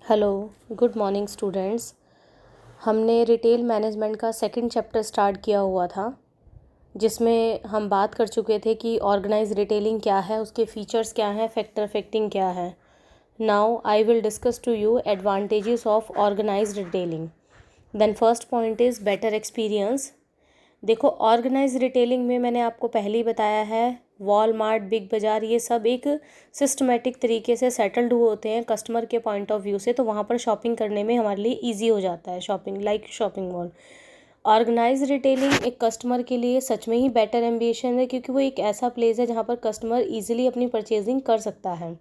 Hello, good morning students. हमने retail management का second chapter start किया हुआ था, जिसमें हम बात कर चुके थे कि ऑर्गेनाइज रिटेलिंग क्या है, उसके फीचर्स क्या हैं, फैक्टर अफेक्टिंग क्या है। Now I will discuss to you advantages of organise retailing. Then first point is better experience. देखो, ऑर्गेनाइज रिटेलिंग में मैंने आपको पहले ही बताया है, वॉलमार्ट, बिग बाज़ार, ये सब एक सिस्टमेटिक तरीके से सेटल्ड हुए होते हैं कस्टमर के पॉइंट ऑफ व्यू से, तो वहाँ पर शॉपिंग करने में हमारे लिए इजी हो जाता है shopping, like shopping mall. Organise retailing एक कस्टमर के लिए सच में ही बेटर एम्बिशन है, क्योंकि वो एक ऐसा प्लेस है जहाँ पर कस्टमर ईजिली अपनी परचेजिंग कर सकता है।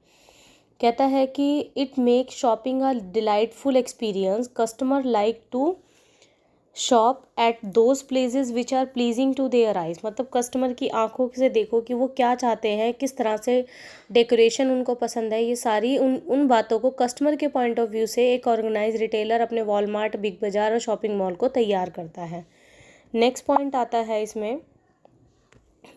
कहता है कि it make shopping a delightful experience, customer like to shop at those places which are pleasing to their eyes. मतलब कस्टमर की आंखों से देखो कि वो क्या चाहते हैं, किस तरह से डेकोरेशन उनको पसंद है, ये सारी उन बातों को कस्टमर के पॉइंट ऑफ व्यू से एक ऑर्गेनाइज रिटेलर अपने वॉलमार्ट, बिग बाज़ार और शॉपिंग मॉल को तैयार करता है। नेक्स्ट पॉइंट आता है इसमें,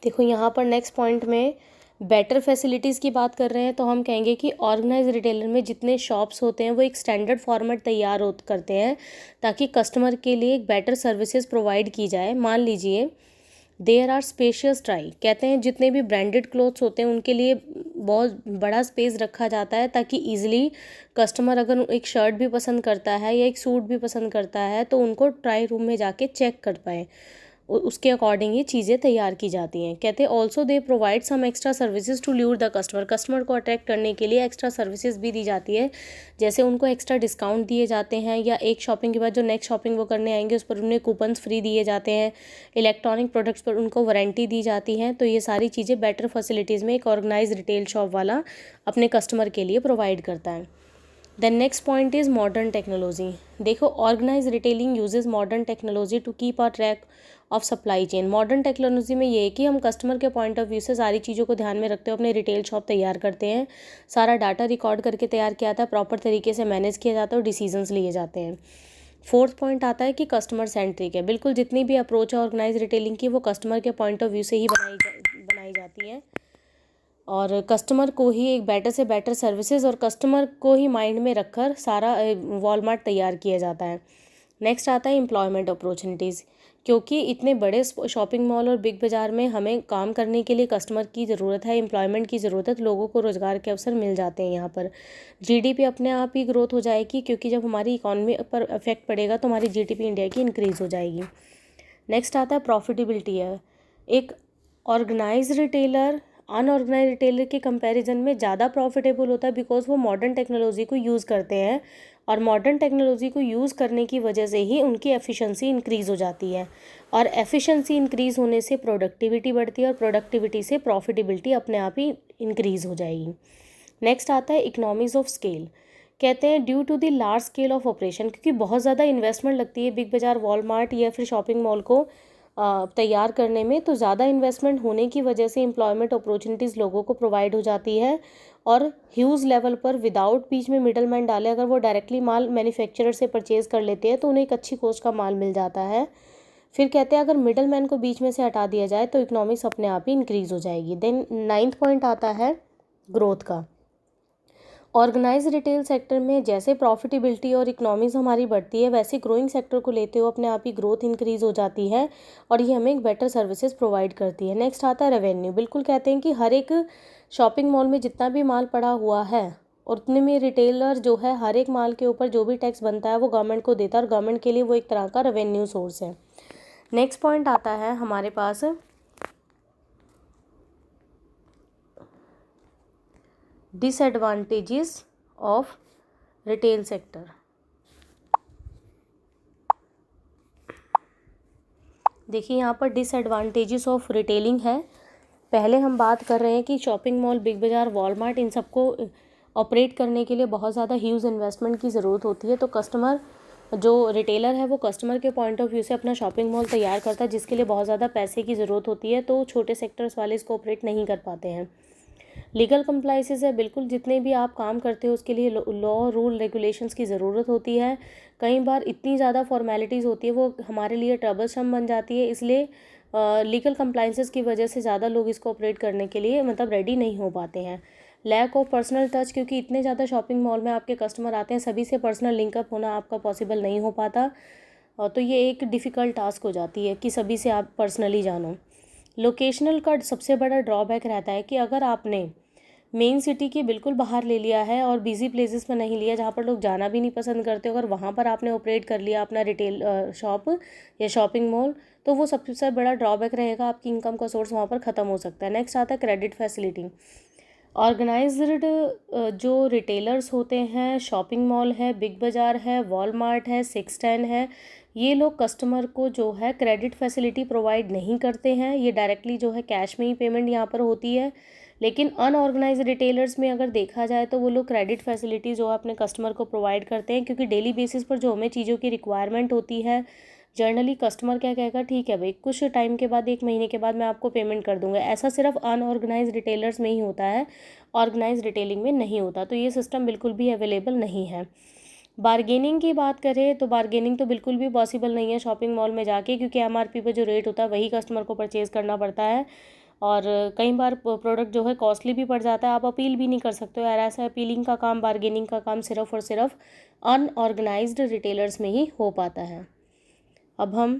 देखो यहाँ पर नेक्स्ट पॉइंट में बेटर फैसिलिटीज़ की बात कर रहे हैं, तो हम कहेंगे कि ऑर्गेनाइज रिटेलर में जितने शॉप्स होते हैं वो एक स्टैंडर्ड फॉर्मेट तैयार करते हैं, ताकि कस्टमर के लिए एक बेटर सर्विसेज प्रोवाइड की जाए। मान लीजिए देयर आर स्पेशियस ट्राई, कहते हैं जितने भी ब्रांडेड क्लोथ्स होते हैं उनके लिए बहुत बड़ा स्पेस रखा जाता है, ताकि ईजिली कस्टमर अगर एक शर्ट भी पसंद करता है या एक सूट भी पसंद करता है तो उनको ट्राई रूम में जाके चेक कर पाए, उसके अकॉर्डिंग ये चीज़ें तैयार की जाती हैं। कहते हैं also they provide some extra services to lure the customer, customer को अट्रैक्ट करने के लिए एक्स्ट्रा सर्विसेज भी दी जाती है, जैसे उनको एक्स्ट्रा डिस्काउंट दिए जाते हैं, या एक शॉपिंग के बाद जो नेक्स्ट शॉपिंग वो करने आएंगे उस पर उन्हें कूपन्स फ्री दिए जाते हैं, इलेक्ट्रॉनिक प्रोडक्ट्स पर उनको वारंटी दी जाती हैं। तो ये सारी चीज़ें बेटर फैसिलिटीज़ में एक ऑर्गेनाइज रिटेल शॉप वाला अपने कस्टमर के लिए प्रोवाइड करता है। Then next point is modern technology. देखो, organise retailing uses modern technology to keep a track of supply chain. Modern technology में ये है कि हम कस्टमर के पॉइंट ऑफ व्यू से सारी चीज़ों को ध्यान में रखते हुए अपने रिटेल शॉप तैयार करते हैं। सारा डाटा रिकॉर्ड करके तैयार किया जाता है, प्रॉपर तरीके से मैनेज किया जाता है और डिसीजंस लिए जाते हैं। फोर्थ पॉइंट आता है कि कस्टमर सेंट्रिक है। बिल्कुल जितनी भी अप्रोच है ऑर्गेनाइज रिटेलिंग की, वो कस्टमर के पॉइंट ऑफ व्यू से ही बनाई जाती है, और कस्टमर को ही एक बेटर से बेटर सर्विसेज और कस्टमर को ही माइंड में रखकर सारा वॉलमार्ट तैयार किया जाता है। नेक्स्ट आता है एम्प्लॉयमेंट अपॉर्चुनिटीज़। क्योंकि इतने बड़े शॉपिंग मॉल और बिग बाज़ार में हमें काम करने के लिए कस्टमर की ज़रूरत है, एम्प्लॉयमेंट की ज़रूरत है, तो लोगों को रोज़गार के अवसर मिल जाते हैं। यहाँ पर जीडीपी अपने आप ही ग्रोथ हो जाएगी, क्योंकि जब हमारी इकॉनमी पर इफेक्ट पड़ेगा तो हमारी जीडीपी इंडिया की इंक्रीज़ हो जाएगी। नेक्स्ट आता है प्रॉफिटेबिलिटी है। एक ऑर्गेनाइज रिटेलर अनऑर्गेनाइज रिटेलर के कंपैरिजन में ज़्यादा प्रॉफिटेबल होता है, बिकॉज वो मॉडर्न टेक्नोलॉजी को यूज़ करते हैं, और मॉडर्न टेक्नोलॉजी को यूज़ करने की वजह से ही उनकी एफिशिएंसी इंक्रीज़ हो जाती है, और एफिशिएंसी इंक्रीज़ होने से प्रोडक्टिविटी बढ़ती है, और प्रोडक्टिविटी से प्रॉफिटेबिलिटी अपने आप ही इंक्रीज़ हो जाएगी। नेक्स्ट आता है इकोनॉमीज ऑफ स्केल। कहते हैं due to the large scale of operation, क्योंकि बहुत ज़्यादा इन्वेस्टमेंट लगती है बिग बाज़ार, वॉलमार्ट या फिर शॉपिंग मॉल को तैयार करने में, तो ज़्यादा इन्वेस्टमेंट होने की वजह से एम्प्लॉयमेंट अपॉर्चुनिटीज़ लोगों को प्रोवाइड हो जाती है, और ह्यूज लेवल पर विदाउट बीच में मिडल मैन डाले अगर वो डायरेक्टली माल मैन्युफैक्चरर से परचेज़ कर लेते हैं तो उन्हें एक अच्छी कॉस्ट का माल मिल जाता है। फिर कहते हैं अगर मिडल मैन को बीच में से हटा दिया जाए तो इकोनॉमिक्स अपने आप ही इंक्रीज़ हो जाएगी। देन नाइन्थ पॉइंट आता है ग्रोथ का। ऑर्गेनाइज रिटेल सेक्टर में जैसे प्रॉफिटेबिलिटी और इकोनॉमीज हमारी बढ़ती है, वैसे ग्रोइंग सेक्टर को लेते हुए अपने आप ही ग्रोथ इंक्रीज हो जाती है, और ये हमें एक बेटर सर्विसेज प्रोवाइड करती है। नेक्स्ट आता है रेवेन्यू। बिल्कुल कहते हैं कि हर एक शॉपिंग मॉल में जितना भी माल पड़ा हुआ है, और उतने में रिटेलर जो है हर एक माल के ऊपर जो भी टैक्स बनता है वो गवर्नमेंट को देता है, और गवर्नमेंट के लिए वो एक तरह का रेवेन्यू सोर्स है। नेक्स्ट पॉइंट आता है हमारे पास डिसएडवांटेजेस ऑफ रिटेल सेक्टर। देखिए यहाँ पर डिसएडवांटेजेस ऑफ रिटेलिंग है। पहले हम बात कर रहे हैं कि शॉपिंग मॉल, बिग बाज़ार, वॉलमार्ट, इन सबको ऑपरेट करने के लिए बहुत ज़्यादा ह्यूज इन्वेस्टमेंट की ज़रूरत होती है, तो कस्टमर जो रिटेलर है वो कस्टमर के पॉइंट ऑफ व्यू से अपना शॉपिंग मॉल तैयार करता है, जिसके लिए बहुत ज़्यादा पैसे की ज़रूरत होती है, तो छोटे सेक्टर्स वाले इसको ऑपरेट नहीं कर पाते हैं। लीगल कंप्लाइंसेस है। बिल्कुल जितने भी आप काम करते हो उसके लिए लॉ, रूल, रेगुलेशंस की ज़रूरत होती है। कई बार इतनी ज़्यादा फॉर्मेलिटीज़ होती है वो हमारे लिए ट्रबलसम बन जाती है, इसलिए लीगल कंप्लाइंसेस की वजह से ज़्यादा लोग इसको ऑपरेट करने के लिए मतलब रेडी नहीं हो पाते हैं। लैक ऑफ पर्सनल टच, क्योंकि इतने ज़्यादा शॉपिंग मॉल में आपके कस्टमर आते हैं, सभी से पर्सनल लिंकअप होना आपका पॉसिबल नहीं हो पाता, और तो ये एक डिफ़िकल्ट टास्क हो जाती है कि सभी से आप पर्सनली जानो। लोकेशनल का सबसे बड़ा ड्रॉबैक रहता है कि अगर आपने मेन सिटी के बिल्कुल बाहर ले लिया है और बिजी प्लेसेस में नहीं लिया, जहाँ पर लोग जाना भी नहीं पसंद करते, अगर वहाँ पर आपने ऑपरेट कर लिया अपना रिटेल शॉप या शॉपिंग मॉल, तो वो सबसे बड़ा ड्रॉबैक रहेगा, आपकी इनकम का सोर्स वहाँ पर ख़त्म हो सकता है। नेक्स्ट आता है क्रेडिट फैसिलिटी। ऑर्गेनाइज्ड जो रिटेलर्स होते हैं, शॉपिंग मॉल है, बिग बाज़ार है, वॉलमार्ट है, 610 है, ये लोग कस्टमर को जो है क्रेडिट फैसिलिटी प्रोवाइड नहीं करते हैं, ये डायरेक्टली जो है कैश में ही पेमेंट यहाँ पर होती है। लेकिन अनऑर्गेनाइज्ड रिटेलर्स में अगर देखा जाए तो वो लोग क्रेडिट फैसिलिटी जो अपने कस्टमर को प्रोवाइड करते हैं, क्योंकि डेली बेसिस पर जो हमें चीज़ों की रिक्वायरमेंट होती है, जनरली कस्टमर क्या कहेगा, ठीक है भाई कुछ टाइम के बाद, 1 महीने के बाद मैं आपको पेमेंट कर दूंगा, ऐसा सिर्फ अनऑर्गेनाइज्ड रिटेलर्स में ही होता है, ऑर्गेनाइज्ड रिटेलिंग में नहीं होता। तो ये सिस्टम बिल्कुल भी अवेलेबल नहीं है। बारगेनिंग की बात करें तो बारगेनिंग तो बिल्कुल भी पॉसिबल नहीं है शॉपिंग मॉल में जाके, क्योंकि एमआरपी पे जो रेट होता है वही कस्टमर को परचेज़ करना पड़ता है, और कई बार प्रोडक्ट जो है कॉस्टली भी पड़ जाता है, आप अपील भी नहीं कर सकते हो, और ऐसा अपीलिंग का काम, बारगेनिंग का काम सिर्फ और सिर्फ अनऑर्गेनाइज्ड रिटेलर्स में ही हो पाता है। अब हम